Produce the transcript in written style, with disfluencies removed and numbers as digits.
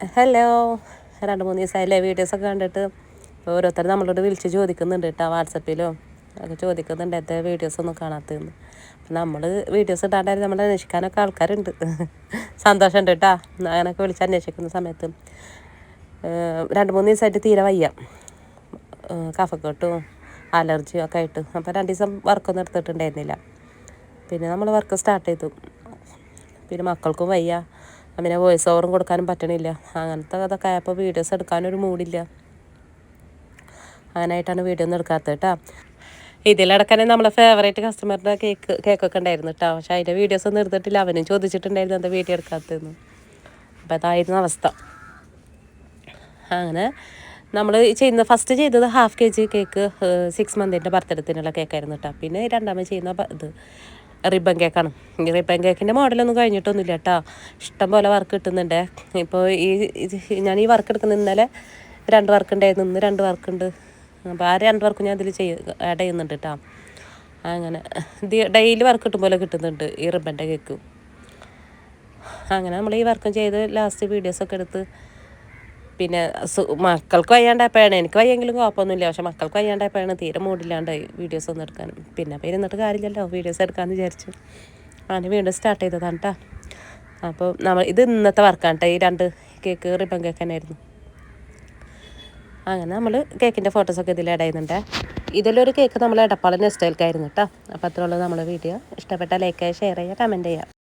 Hello, 2-3 ദിവസമായില്ലേ വീഡിയോസൊക്കെ കണ്ടിട്ട്. ഓരോരുത്തർ നമ്മളോട് വിളിച്ച് ചോദിക്കുന്നുണ്ട് കേട്ടോ, വാട്സപ്പിലോ ഒക്കെ ചോദിക്കുന്നുണ്ട് എന്താ വീഡിയോസൊന്നും കാണാത്തതെന്ന്. അപ്പം നമ്മൾ വീഡിയോസ് ഇടാണ്ടായിരുന്നു നമ്മളെ അന്വേഷിക്കാനൊക്കെ ആൾക്കാരുണ്ട്. സന്തോഷമുണ്ട് കേട്ടോ അങ്ങനെയൊക്കെ വിളിച്ച് അന്വേഷിക്കുന്ന സമയത്ത്. 2-3 ദിവസമായിട്ട് തീരെ വയ്യ, കഫക്കെട്ടും അലർജിയും ഒക്കെ ആയിട്ട്. അപ്പോൾ 2 ദിവസം വർക്കൊന്നും എടുത്തിട്ടുണ്ടായിരുന്നില്ല. പിന്നെ നമ്മൾ വർക്ക് സ്റ്റാർട്ട് ചെയ്തു. പിന്നെ മക്കൾക്കും വയ്യ, പിന്നെ വോയിസ് ഓവറും കൊടുക്കാനും പറ്റണില്ല. അങ്ങനത്തെ അതൊക്കെ ആയപ്പോൾ വീഡിയോസ് എടുക്കാനൊരു മൂഡില്ല. അങ്ങനെയായിട്ടാണ് വീഡിയോ ഒന്നും എടുക്കാത്തത് കേട്ടോ. ഇതിലടക്കനെ നമ്മളെ ഫേവറേറ്റ് കസ്റ്റമറിൻ്റെ കേക്കൊക്കെ ഉണ്ടായിരുന്നു കേട്ടോ. പക്ഷേ അതിൻ്റെ വീഡിയോസ് ഒന്നും എടുത്തിട്ടില്ല. അവനും ചോദിച്ചിട്ടുണ്ടായിരുന്നു എന്താ വീഡിയോ എടുക്കാത്തതെന്ന്. അപ്പോൾ അതായിരുന്നു അവസ്ഥ. അങ്ങനെ നമ്മൾ ഫസ്റ്റ് ചെയ്തത് ½ kg കേക്ക് 6 മന്തിൻ്റെ ബർത്ത്ഡേത്തിനുള്ള കേക്കായിരുന്നു കേട്ടോ. പിന്നെ രണ്ടാമത് ചെയ്യുന്ന ഇത് റിബൺ കേക്കാണ്. ഈ റിബൺ കേക്കിൻ്റെ മോഡലൊന്നും കഴിഞ്ഞിട്ടൊന്നുമില്ല കേട്ടോ. ഇഷ്ടം പോലെ വർക്ക് കിട്ടുന്നുണ്ട്. ഇപ്പോൾ ഞാൻ ഈ വർക്ക് എടുക്കുന്ന ഇന്നലെ 2 വർക്ക് ഉണ്ടായിരുന്നു, ഇന്ന് 2 വർക്കുണ്ട്. അപ്പോൾ ആ 2 വർക്കും ഞാൻ ഇതിൽ ആഡ് ചെയ്യുന്നുണ്ട് കേട്ടോ. അങ്ങനെ ഡെയിലി വർക്ക് കിട്ടും പോലെ കിട്ടുന്നുണ്ട് ഈ റിബൻ്റെ കേക്ക്. അങ്ങനെ നമ്മൾ ഈ വർക്കും ചെയ്ത് ലാസ്റ്റ് വീഡിയോസൊക്കെ എടുത്ത് പിന്നെ മക്കൾക്ക് വയ്യാണ്ടായപ്പോഴാണ്, എനിക്ക് വയ്യെങ്കിലും കുഴപ്പമൊന്നുമില്ല. പക്ഷെ മക്കൾക്ക് വയ്യാണ്ടായപ്പോഴാണ് തീരെ മൂടില്ലാണ്ടായി വീഡിയോസ് ഒന്നും എടുക്കാനും. പിന്നെ ഇരുന്നിട്ട് കാര്യമില്ലല്ലോ, വീഡിയോസ് എടുക്കാമെന്ന് വിചാരിച്ചു അങ്ങനെ വീണ്ടും സ്റ്റാർട്ട് ചെയ്തതാണ് കേട്ടോ. അപ്പോൾ ഇത് ഇന്നത്തെ വർക്കാണ് കേട്ടോ. ഈ 2 കേക്ക് റിബൺ കേക്ക് തന്നെയായിരുന്നു. അങ്ങനെ നമ്മൾ കേക്കിൻ്റെ ഫോട്ടോസൊക്കെ ഇതിൽ ആഡ് ചെയ്യുന്നുണ്ട്. ഇതിലൊരു കേക്ക് നമ്മൾ എടപ്പാള നെസ്റ്റൈൽക്കായിരുന്നു കേട്ടോ. അപ്പോൾ അത്രയുള്ളൂ നമ്മളെ വീഡിയോ. ഇഷ്ടപ്പെട്ടാൽ ലൈക്ക് ചെയ്യുക, ഷെയർ ചെയ്യുക, കമൻറ്റ് ചെയ്യുക.